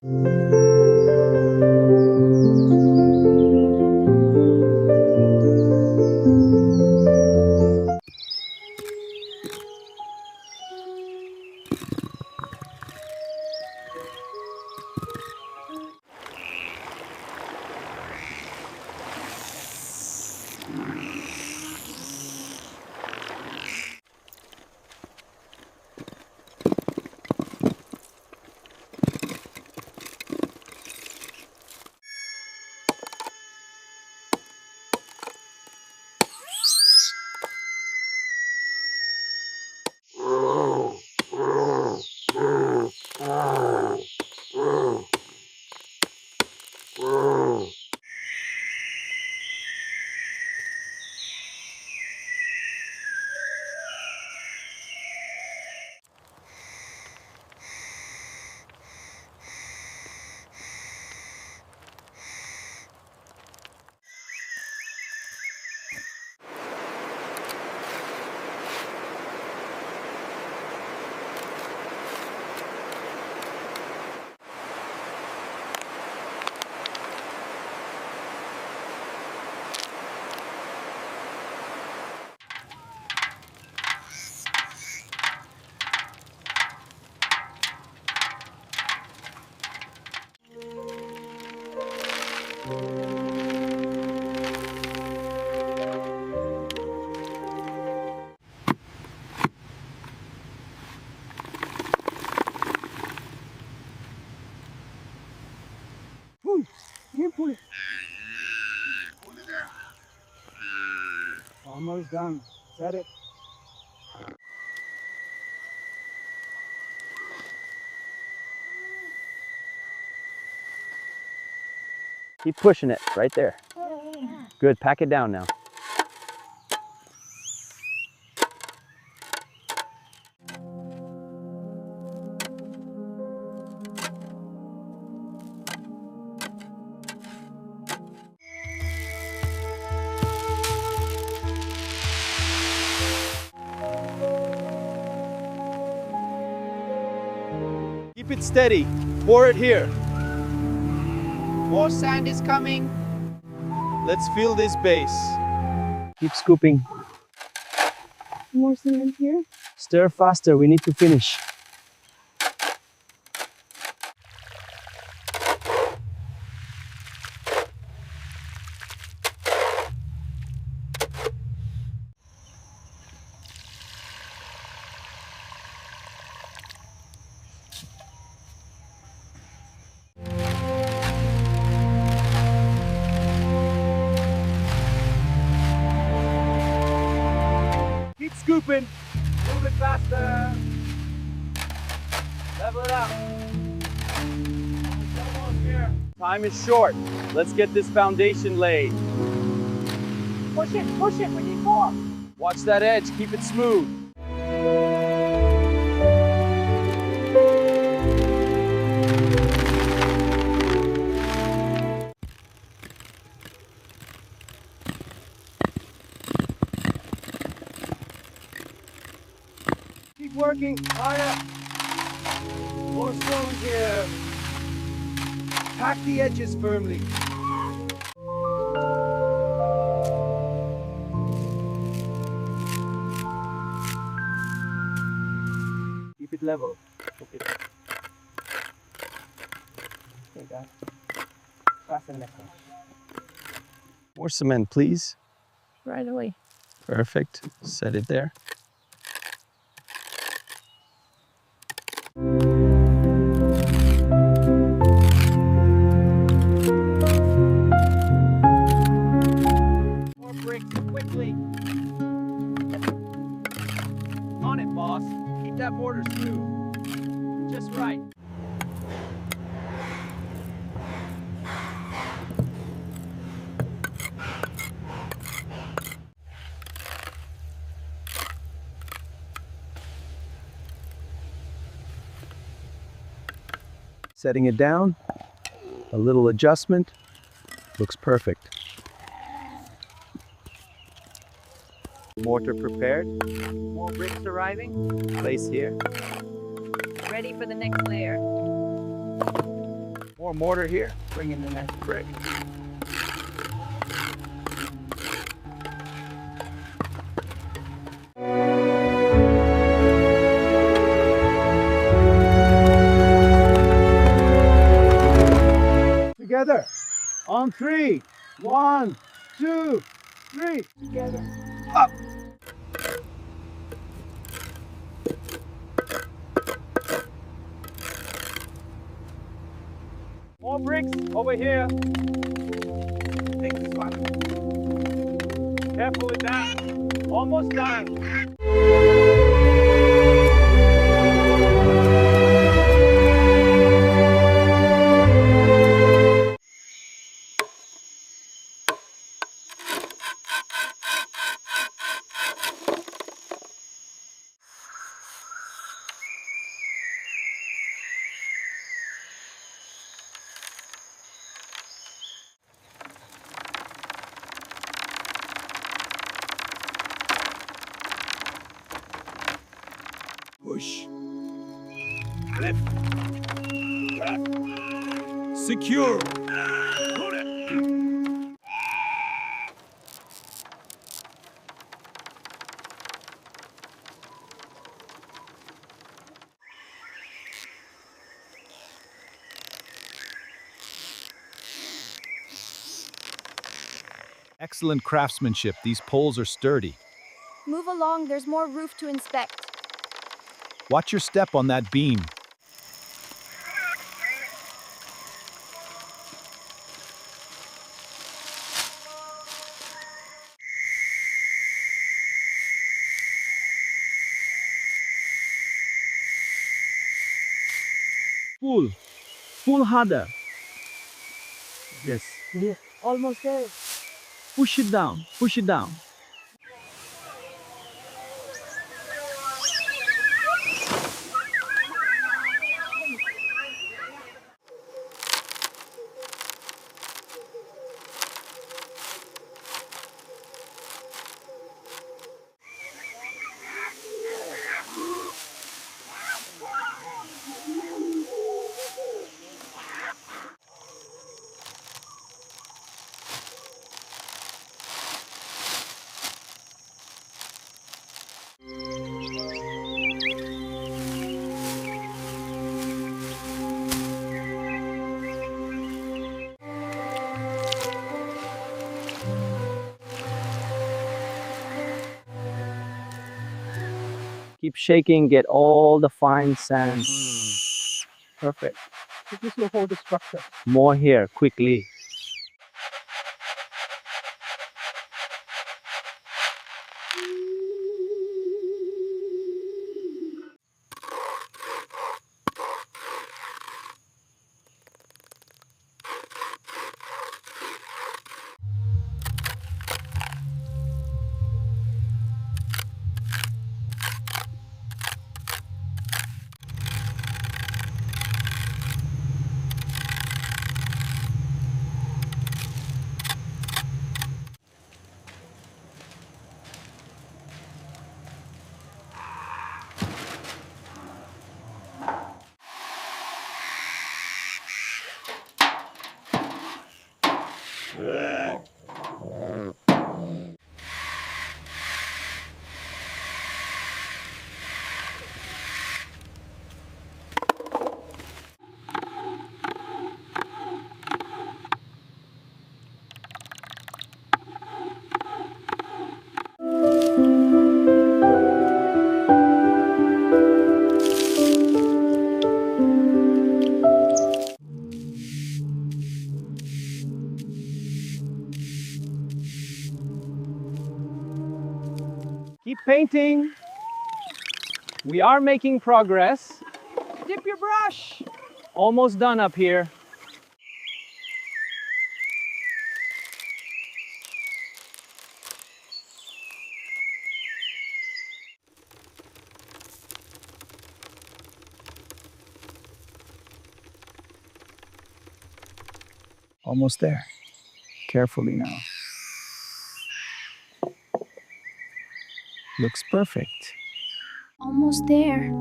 Pull it. Almost done. Set it. Keep pushing it right there. Good, pack it down now. Keep it steady. Pour it here. More sand is coming. Let's feel this base. Keep scooping. More cement here. Stir faster, we need to finish. Keep scooping. Move it faster. Level it up. Almost here. Time is short. Let's get this foundation laid. Push it, we need more. Watch that edge, keep it smooth. Keep working, higher. More stones here. Pack the edges firmly. Keep it level. Okay. Okay, guys. Fasten this one. More cement, please. Right away. Perfect. Set it there. More bricks quickly. On it, boss. Keep that mortar smooth. Just right. Setting it down. A little adjustment. Looks perfect. Mortar prepared. More bricks arriving. Place here. Ready for the next layer. More mortar here. Bring in the next brick. Together. On three. 1, 2, 3. Together. Up. More bricks over here. Take this one. Careful with that. Almost done. Push. Left. Back. Secure. Hold it. Excellent craftsmanship. These poles are sturdy. Move along, there's more roof to inspect. Watch your step on that beam. Pull harder. Yes. Yeah. Almost there. Push it down. Push it down. Keep shaking, get all the fine sand. Perfect. This will hold the structure. More here, quickly. Keep painting. We are making progress. Dip your brush. Almost done up here. Almost there. Carefully now. Looks perfect. Almost there.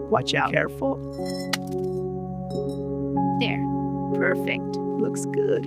Watch out. Careful. There. Perfect. Looks good.